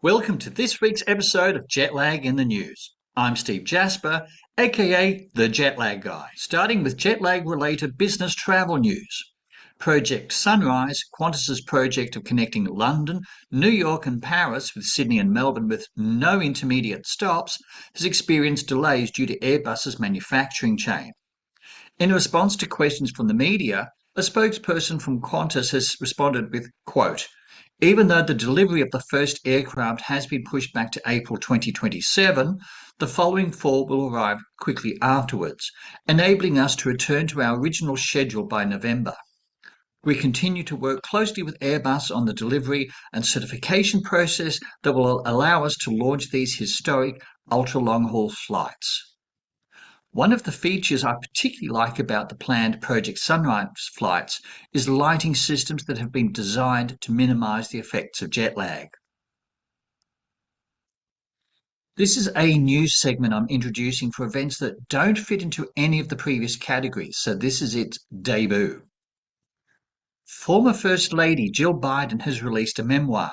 Welcome to this week's episode of Jet Lag in the News. I'm Steve Jasper, aka the Jet Lag Guy, starting with jet lag related business travel news. Project Sunrise, Qantas's project of connecting London, New York, and Paris with Sydney and Melbourne with no intermediate stops, has experienced delays due to Airbus's manufacturing chain. In response to questions from the media, a spokesperson from Qantas has responded with, quote, even though the delivery of the first aircraft has been pushed back to April 2027, the following four will arrive quickly afterwards, enabling us to return to our original schedule by November. We continue to work closely with Airbus on the delivery and certification process that will allow us to launch these historic ultra-long-haul flights. One of the features I particularly like about the planned Project Sunrise flights is lighting systems that have been designed to minimize the effects of jet lag. This is a news segment I'm introducing for events that don't fit into any of the previous categories, so this is its debut. Former First Lady Jill Biden has released a memoir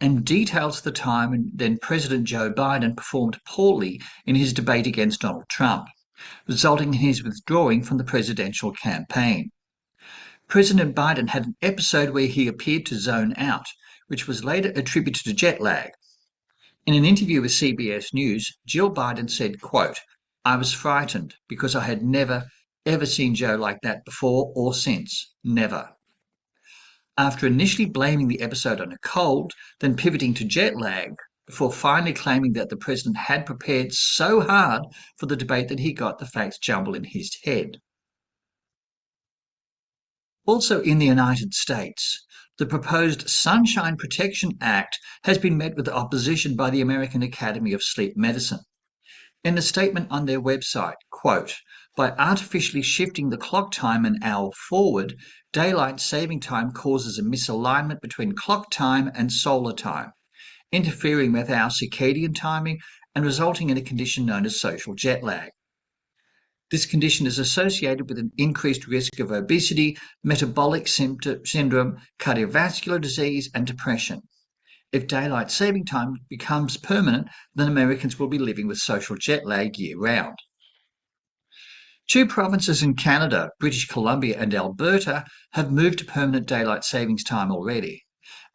and details the time when then President Joe Biden performed poorly in his debate against Donald Trump, resulting in his withdrawing from the presidential campaign. President Biden had an episode where he appeared to zone out, which was later attributed to jet lag. In an interview with CBS News, Jill Biden said, quote, I was frightened because I had never, ever seen Joe like that before or since. Never. After initially blaming the episode on a cold, then pivoting to jet lag, before finally claiming that the president had prepared so hard for the debate that he got the facts jumbled in his head. Also in the United States, the proposed Sunshine Protection Act has been met with opposition by the American Academy of Sleep Medicine. In a statement on their website, quote, by artificially shifting the clock time an hour forward, daylight saving time causes a misalignment between clock time and solar time, interfering with our circadian timing and resulting in a condition known as social jet lag. This condition is associated with an increased risk of obesity, metabolic syndrome, cardiovascular disease, and depression. If daylight saving time becomes permanent, then Americans will be living with social jet lag year-round. Two provinces in Canada, British Columbia and Alberta, have moved to permanent daylight savings time already,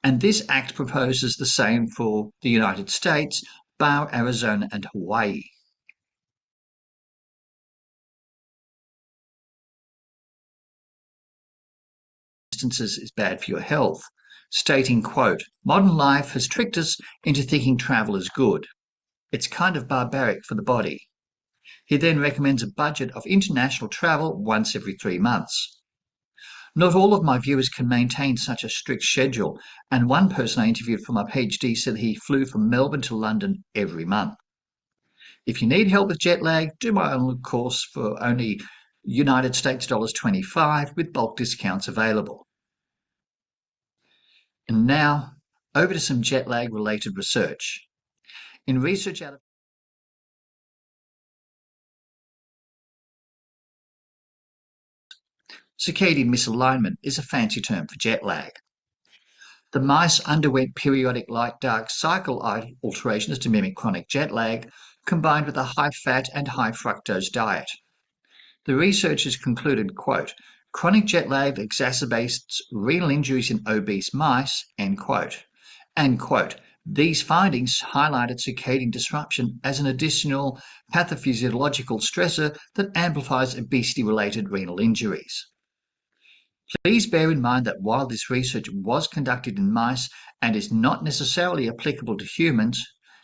and this act proposes the same for the United States, bar Arizona and Hawaii. Distances is bad for your health, stating, quote, modern life has tricked us into thinking travel is good. It's kind of barbaric for the body. He then recommends a budget of international travel once every 3 months. Not all of my viewers can maintain such a strict schedule, and one person I interviewed for my PhD said he flew from Melbourne to London every month. If you need help with jet lag, do my online course for only United States dollars 25 with bulk discounts available. And now, over to some jet lag related research. In research out of circadian misalignment is a fancy term for jet lag. The mice underwent periodic light-dark cycle alterations to mimic chronic jet lag, combined with a high-fat and high-fructose diet. The researchers concluded, quote, chronic jet lag exacerbates renal injuries in obese mice, end quote. And, quote, these findings highlighted circadian disruption as an additional pathophysiological stressor that amplifies obesity-related renal injuries. Please bear in mind that while this research was conducted in mice and is not necessarily applicable to humans,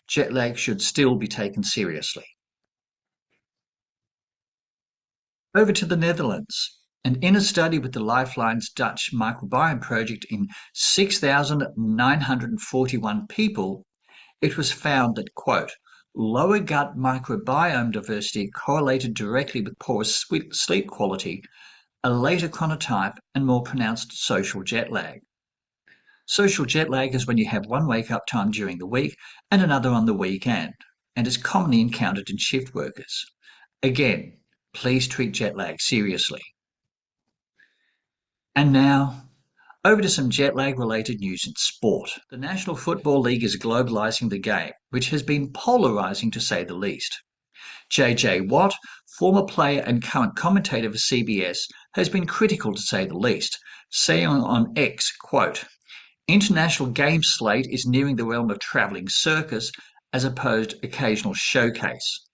jet lag should still be taken seriously. Over to the Netherlands. And in a study with the Lifeline's Dutch microbiome project in 6,941 people, it was found that, quote, lower gut microbiome diversity correlated directly with poorer sleep quality, a later chronotype, and more pronounced social jet lag. Social jet lag is when you have one wake-up time during the week and another on the weekend, and is commonly encountered in shift workers. Again, please treat jet lag seriously. And now, Over to some jet lag related news in sport. The National Football League is globalising the game, which has been polarising to say the least. JJ Watt, former player and current commentator for CBS, has been critical to say the least, saying on X, quote, "International game slate is nearing the realm of travelling circus as opposed to occasional showcase."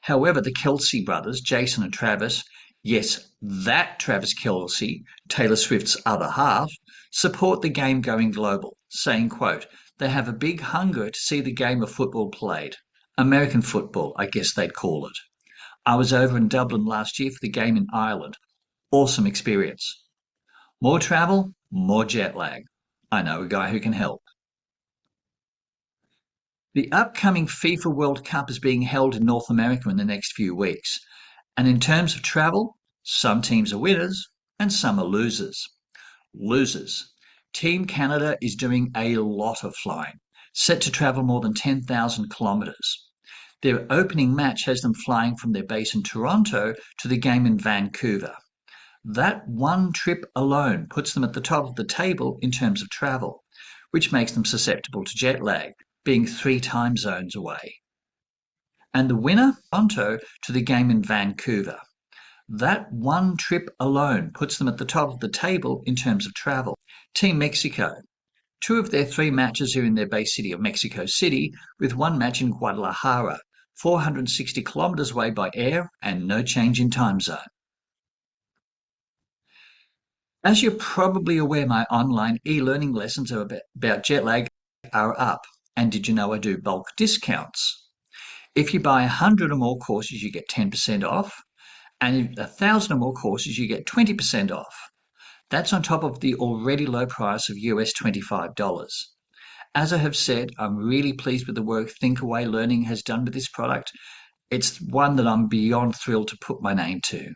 However, the Kelsey brothers, Jason and Travis, yes, that Travis Kelsey, Taylor Swift's other half, support the game going global, saying, quote, "They have a big hunger to see the game of football played. American football, I guess they'd call it. I was over in Dublin last year for the game in Ireland. Awesome experience. More travel, more jet lag. I know a guy who can help." The upcoming FIFA World Cup is being held in North America in the next few weeks. And in terms of travel, some teams are winners and some are losers. Losers. Team Canada is doing a lot of flying, set to travel more than 10,000 kilometres. Their opening match has them flying from their base in Toronto to the game in Vancouver. That one trip alone puts them at the top of the table in terms of travel, which makes them susceptible to jet lag, being 3 time zones away. And the winner, Toronto, to the game in Vancouver. That one trip alone puts them at the top of the table in terms of travel. Team Mexico. 2 of their 3 matches are in their base city of Mexico City, with 1 match in Guadalajara, 460 kilometres away by air and no change in time zone. As you're probably aware, my online e-learning lessons about jet lag are up. And did you know I do bulk discounts? If you buy 100 or more courses, you get 10% off. And 1,000 or more courses, you get 20% off. That's on top of the already low price of US $25. As I have said, I'm really pleased with the work Thinkaway Learning has done with this product. It's one that I'm beyond thrilled to put my name to.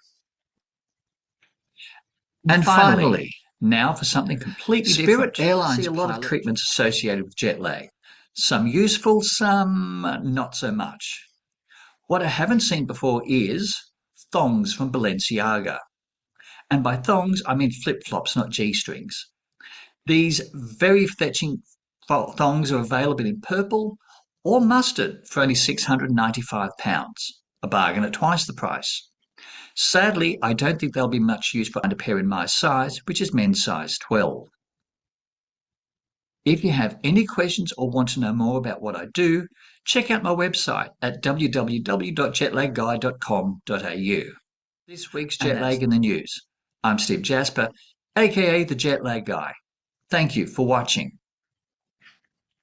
And finally, now for something completely different. Spirit Airlines see a lot of treatments associated with jet lag. Some useful, some not so much. What I haven't seen before is thongs from Balenciaga. And by thongs, I mean flip-flops, not G-strings. These very fetching thongs are available in purple or mustard for only £695, a bargain at twice the price. Sadly, I don't think they'll be much use for a pair in my size, which is men's size 12. If you have any questions or want to know more about what I do, check out my website at www.jetlagguy.com.au. This week's Jet Lag in the News. I'm Steve Jasper, aka the Jet Lag Guy. Thank you for watching.